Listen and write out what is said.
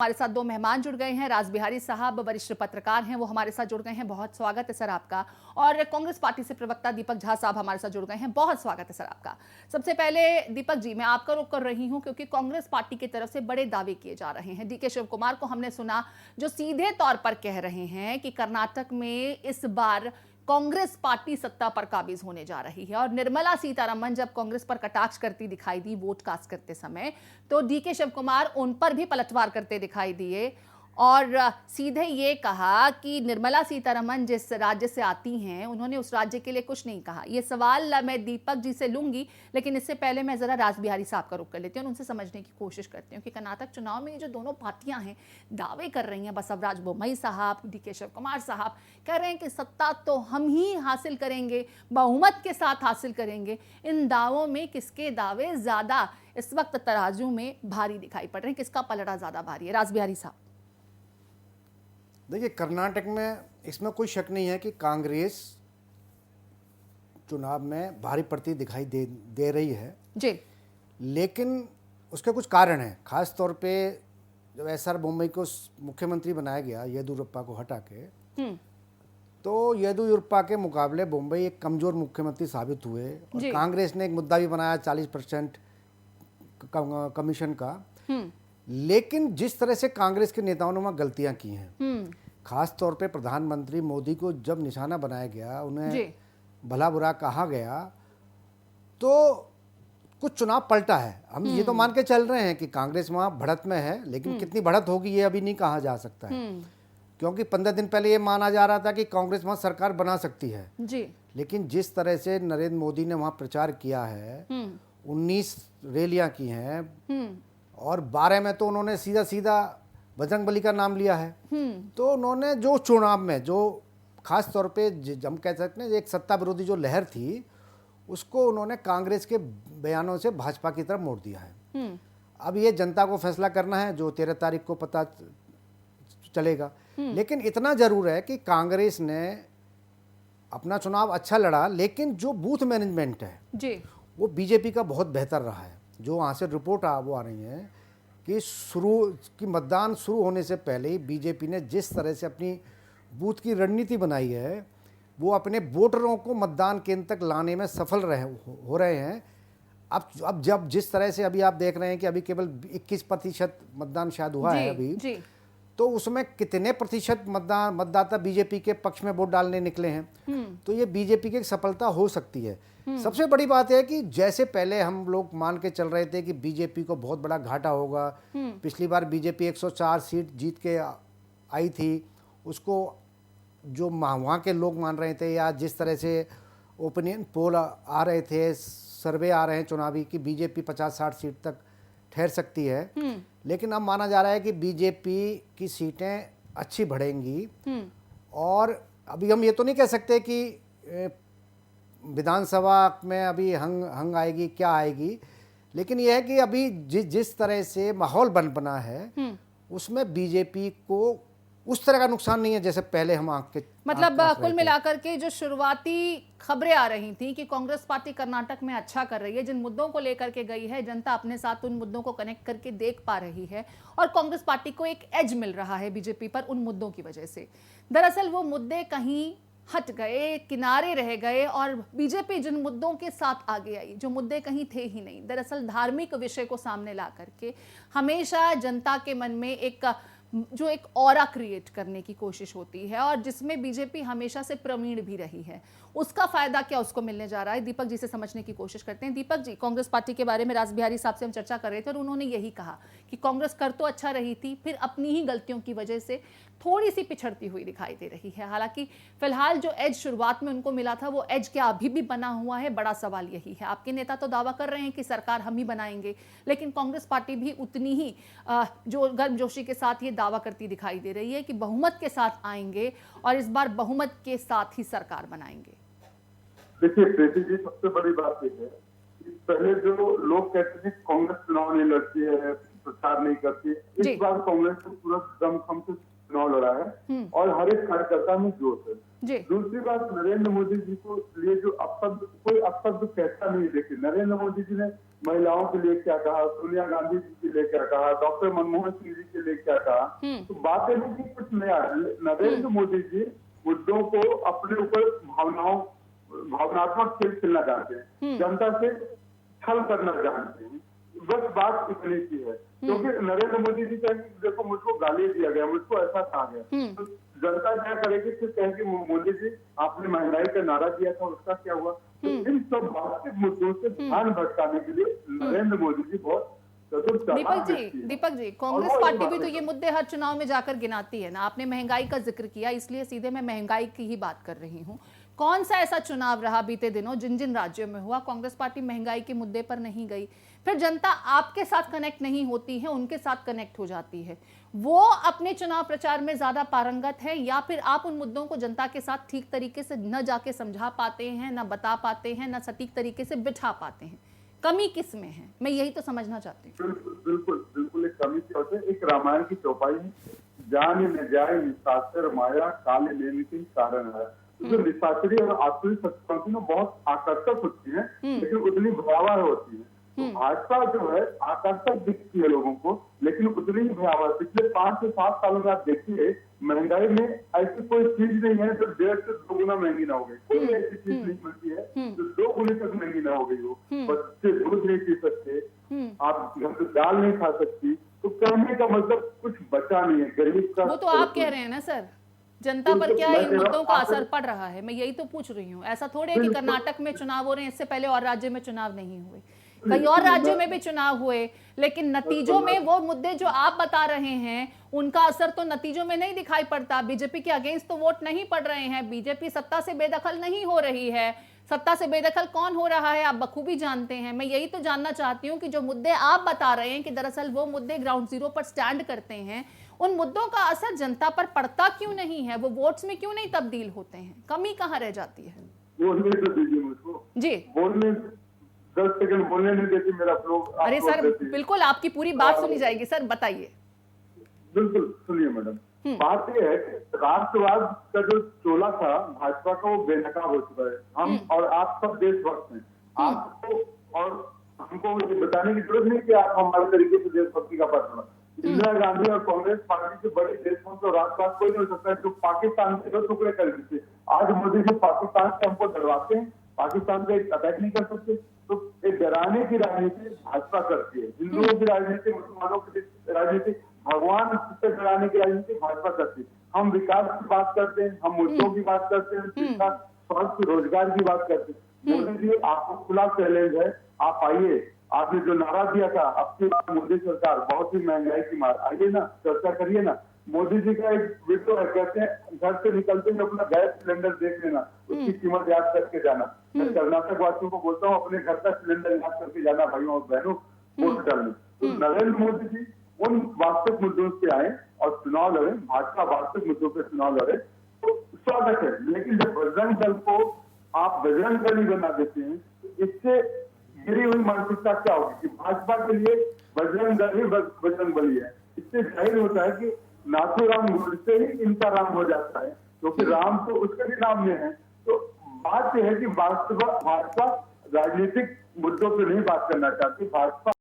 हमारे साथ दो मेहमान जुड़ गए हैं। राज बिहारी साहब वरिष्ठ पत्रकार हैं, वो हमारे साथ जुड़ गए हैं। बहुत स्वागत है सर आपका। और कांग्रेस पार्टी से प्रवक्ता दीपक झा साहब हमारे साथ जुड़ गए हैं। बहुत स्वागत है सर आपका। सबसे पहले दीपक जी, मैं आपका रुख कर रही हूं क्योंकि कांग्रेस पार्टी की तरफ से बड़े दावे किए जा रहे हैं। डीके शिव कुमार को हमने सुना जो सीधे तौर पर कह रहे हैं कि कर्नाटक में इस बार कांग्रेस पार्टी सत्ता पर काबिज होने जा रही है। और निर्मला सीतारमण जब कांग्रेस पर कटाक्ष करती दिखाई दी वोट कास्ट करते समय, तो डीके शिव कुमार उन पर भी पलटवार करते दिखाई दिए और सीधे ये कहा कि निर्मला सीतारमण जिस राज्य से आती हैं उन्होंने उस राज्य के लिए कुछ नहीं कहा। ये सवाल मैं दीपक जी से लूंगी, लेकिन इससे पहले मैं जरा राज बिहारी साहब का रुख कर लेती हूँ और उनसे समझने की कोशिश करती हूँ कि कर्नाटक चुनाव में ये जो दोनों पार्टियां हैं दावे कर रही हैं, बसवराज बोम्मई साहब, डीके शिव कुमार साहब कह रहे हैं कि सत्ता तो हम ही हासिल करेंगे, बहुमत के साथ हासिल करेंगे। इन दावों में किसके दावे ज्यादा इस वक्त तराजू में भारी दिखाई पड़ रहे हैं, किसका पलड़ा ज्यादा भारी है? राज बिहारी साहब। देखिए, कर्नाटक में इसमें कोई शक नहीं है कि कांग्रेस चुनाव में भारी प्रगति दिखाई दे रही है जी, लेकिन उसके कुछ कारण हैं। खास तौर पे जब एसआर बोम्मई को मुख्यमंत्री बनाया गया येदियुरप्पा को हटा के, तो येदियुरप्पा के मुकाबले बोम्मई एक कमजोर मुख्यमंत्री साबित हुए और कांग्रेस ने एक मुद्दा भी बनाया 40% कमीशन का। लेकिन जिस तरह से कांग्रेस के नेताओं ने वहाँ गलतियां की हैं, खास तौर पे प्रधानमंत्री मोदी को जब निशाना बनाया गया, उन्हें भला बुरा कहा गया, तो कुछ चुनाव पलटा है। हम ये तो मान के चल रहे हैं कि कांग्रेस वहाँ बढ़त में है, लेकिन कितनी बढ़त होगी ये अभी नहीं कहा जा सकता है, क्योंकि 15 दिन पहले ये माना जा रहा था कि कांग्रेस वहाँ सरकार बना सकती है जी। लेकिन जिस तरह से नरेंद्र मोदी ने वहाँ प्रचार किया है, 19 रैलियां की हैं और 12 में तो उन्होंने सीधा सीधा बजरंगबली का नाम लिया है। तो उन्होंने जो चुनाव में जो खास तौर पे हम कह सकते हैं एक सत्ता विरोधी जो लहर थी, उसको उन्होंने कांग्रेस के बयानों से भाजपा की तरफ मोड़ दिया है। अब ये जनता को फैसला करना है, जो 13 तारीख को पता चलेगा। लेकिन इतना जरूर है कि कांग्रेस ने अपना चुनाव अच्छा लड़ा, लेकिन जो बूथ मैनेजमेंट है जी, वो बीजेपी का बहुत बेहतर रहा है। जो वहाँ से रिपोर्ट वो आ रही है कि मतदान शुरू होने से पहले ही बीजेपी ने जिस तरह से अपनी बूथ की रणनीति बनाई है, वो अपने वोटरों को मतदान केंद्र तक लाने में सफल हो रहे हैं। अब जब जिस तरह से अभी आप देख रहे हैं कि अभी केवल 21% मतदान शायद हुआ है अभी जी। तो उसमें कितने प्रतिशत मतदाता बीजेपी के पक्ष में वोट डालने निकले हैं, तो ये बीजेपी की एक सफलता हो सकती है। सबसे बड़ी बात है कि जैसे पहले हम लोग मान के चल रहे थे कि बीजेपी को बहुत बड़ा घाटा होगा, पिछली बार बीजेपी 104 सीट जीत के आई थी, उसको जो वहाँ के लोग मान रहे थे, या जिस तरह से ओपिनियन पोल आ रहे थे, सर्वे आ रहे हैं चुनावी कि बीजेपी 50-60 सीट तक ठहर सकती है, लेकिन अब माना जा रहा है कि बीजेपी की सीटें अच्छी बढ़ेंगी। और अभी हम ये तो नहीं कह सकते कि विधानसभा में अभी हंग आएगी क्या आएगी, लेकिन यह है कि अभी जिस तरह से माहौल बना है उसमें बीजेपी को उस तरह का नुकसान नहीं है जैसे पहले हम मतलब कुल मिलाकर के जो शुरुआती खबरें आ रही थी कि कांग्रेस पार्टी कर्नाटक में अच्छा कर रही है, जिन मुद्दों को लेकर के गई है, जनता अपने साथ उन मुद्दों को कनेक्ट करके देख पा रही है और कांग्रेस पार्टी को एक एज मिल रहा है बीजेपी पर उन मुद्दों की वजह से। दरअसल वो मुद्दे कहीं हट गए, किनारे रह गए और बीजेपी जिन मुद्दों के साथ आगे आई, जो मुद्दे कहीं थे ही नहीं, दरअसल धार्मिक विषय को सामने ला करके हमेशा जनता के मन में एक ऑरा क्रिएट करने की कोशिश होती है और जिसमें बीजेपी हमेशा से प्रवीण भी रही है, उसका फायदा क्या उसको मिलने जा रहा है? दीपक जी से समझने की कोशिश करते हैं। दीपक जी, कांग्रेस पार्टी के बारे में राज बिहारी साहब से हम चर्चा कर रहे थे और उन्होंने यही कहा कि कांग्रेस कर तो अच्छा रही थी, फिर अपनी ही गलतियों की वजह से थोड़ी सी पिछड़ती हुई दिखाई दे रही है। हालांकि फिलहाल जो एज शुरुआत में उनको मिला था वो एज क्या अभी भी बना हुआ है? बड़ा सवाल यही है। आपके नेता तो दावा कर रहे हैं कि सरकार हम ही बनाएंगे, लेकिन कांग्रेस पार्टी भी उतनी ही जो गर्मजोशी के साथ ये दावा करती दिखाई दे रही है कि बहुमत के साथ आएंगे और इस बार बहुमत के साथ ही सरकार बनाएंगे। देखिए प्रीति जी, सबसे बड़ी बात यह है कि पहले जो लोग कहते थे कांग्रेस चुनाव नहीं लड़ती है, प्रचार नहीं करती, इस बार कांग्रेस को पूरा दमखम से चुनाव लड़ा है और हर एक कार्यकर्ता में जोश है। जी दूसरी बात, नरेंद्र मोदी जी को लिए जो अपशब्द, कोई अपशब्द कहता नहीं। देखिए नरेंद्र मोदी जी ने महिलाओं के लिए क्या कहा, सोनिया गांधी जी के लिए क्या कहा, डॉक्टर मनमोहन सिंह जी के लिए क्या कहा, तो बातें नहीं की कुछ नया। नरेंद्र मोदी जी मुद्दों को अपने ऊपर भावनात्मक खेल खेलना चाहते हैं, जनता से छल करना जानते हैं। बस बात इतनी सी है, क्योंकि नरेंद्र मोदी जी कहेंगे देखो मुझको गाली दिया गया, मुझको ऐसा कहा गया, तो जनता क्या करेगी, फिर कहेंगे मोदी जी आपने महंगाई का नारा दिया था उसका क्या हुआ। तो इन सब वास्तविक मुद्दों से ध्यान भटकाने के लिए नरेंद्र मोदी जी बहुत दीपक जी कांग्रेस पार्टी भी तो ये मुद्दे हर चुनाव में जाकर गिनाती है ना। आपने महंगाई का जिक्र किया, इसलिए सीधे मैं महंगाई की ही बात कर रही हूँ। कौन सा ऐसा चुनाव रहा बीते दिनों जिन जिन राज्यों में हुआ कांग्रेस पार्टी महंगाई के मुद्दे पर नहीं गई, फिर जनता आपके साथ कनेक्ट नहीं होती है, उनके साथ कनेक्ट हो जाती है। वो अपने चुनाव प्रचार में ज्यादा पारंगत है, या फिर आप उन मुद्दों को जनता के साथ ठीक तरीके से न जाके समझा पाते हैं, न बता पाते हैं, न सटीक तरीके से बिठा पाते हैं? कमी किस में है, मैं यही तो समझना चाहती हूँ। बिल्कुल बिल्कुल एक कमी की होती है। एक रामायण की चौपाई है, जान न जाए निशाचर माया काल लेने कारण है। जो निशाचरी और आसुरी शक्तियां ना बहुत आकर्षक होती है, लेकिन उतनी भयावह होती है। तो भाजपा जो है आकर्षक दिखती है लोगों को, लेकिन उतनी ही भयावह। पिछले 5 से 7 सालों में आप देखिए महंगाई में ऐसी कोई चीज नहीं है जो 1.5 से 2 गुना महंगी ना हो गई। कोई ऐसी चीज नहीं मिलती है जो 2 गुने तक महंगी ना हो गई हो। बच्चे दूध नहीं पी सकते, आप घर से दाल नहीं खा सकती, तो कहने का मतलब कुछ बचा नहीं है गरीब का। वो तो आप कह रहे हैं ना सर, जनता पर क्या इन मुद्दों का असर पड़ रहा है, मैं यही तो पूछ रही हूँ। ऐसा थोड़े है कि कर्नाटक में चुनाव हो रहे हैं, इससे पहले और राज्य में चुनाव नहीं हुए, कई और राज्यों में भी चुनाव हुए, लेकिन नतीजों में वो मुद्दे जो आप बता रहे हैं उनका असर तो नतीजों में नहीं दिखाई पड़ता। बीजेपी के अगेंस्ट तो वोट नहीं पड़ रहे हैं, बीजेपी सत्ता से बेदखल नहीं हो रही है। सत्ता से बेदखल कौन हो रहा है आप बखूबी जानते हैं। मैं यही तो जानना चाहती हूँ कि जो मुद्दे आप बता रहे हैं कि दरअसल वो मुद्दे ग्राउंड जीरो पर स्टैंड करते हैं, उन मुद्दों का असर जनता पर पड़ता क्यों नहीं है, वो वोट्स में क्यों नहीं तब्दील होते हैं, कमी कहाँ रह जाती है? बोलने तो दीजिए मुझको जी, बोलने 10 सेकंड बोलने नहीं देती मेरा फ्लो। अरे सर बिल्कुल आपकी पूरी बात सुनी जाएगी, सर बताइए। बिल्कुल सुनिए मैडम, बात यह है कि राष्ट्रवाद का जो चोला था भाजपा का वो बेनकाब हो चुका है। हम और आप सब देशभक्त हैं, आपको और हमको ये बताने की जरूरत नहीं कि आप हमारे तरीके से देशभक्ति का पात्र। इंदिरा गांधी और कांग्रेस पार्टी से बड़े देशभक्त और राष्ट्रवाद कोई नहीं हो सकता है जो पाकिस्तान के 2 टुकड़े कर देते। आज मोदी जी पाकिस्तान से हमको डरवाते हैं, पाकिस्तान पे अटैक नहीं कर सकते। तो एक डराने की राजनीति भाजपा करती है, हिंदुओं की राजनीति, मुसलमानों की राजनीति, भगवान से डराने की राजनीति भाजपा करती है। हम विकास की बात करते हैं, हम मुद्दों की बात करते हैं, शिक्षा, स्वास्थ्य, रोजगार की बात करते हैं। मोदी जी आपको खुला चैलेंज है, आप आइए। आपने जो नारा दिया था अब की मोदी सरकार बहुत ही महंगाई की मार, आइए ना चर्चा करिए ना। मोदी जी का एक वीडियो है, कहते हैं घर से निकलते ही अपना गैस सिलेंडर देख लेना, उसकी कीमत याद करके जाना। मैं कर्नाटक वासियों को बोलता हूँ अपने घर का सिलेंडर याद करके जाना भाइयों और बहनों वोट डालने। तो नरेंद्र मोदी जी उन वास्तविक मुद्दों से आए और चुनाव लड़े, भाजपा वास्तविक मुद्दों पर चुनाव लड़े तो स्वागत है। लेकिन जब बजरंग दल को आप बजरंग दल ही बना देते हैं तो इससे गिरी हुई मानसिकता क्या होगी कि भाजपा के लिए बजरंग दल ही बजरंग बली है। इससे जाहिर होता है कि नाथूराम गोडसे ही इनका राम हो जाता है, क्योंकि राम तो उसके भी नाम में है। तो बात यह है कि भाजपा राजनीतिक मुद्दों पर नहीं बात करना चाहती। भाजपा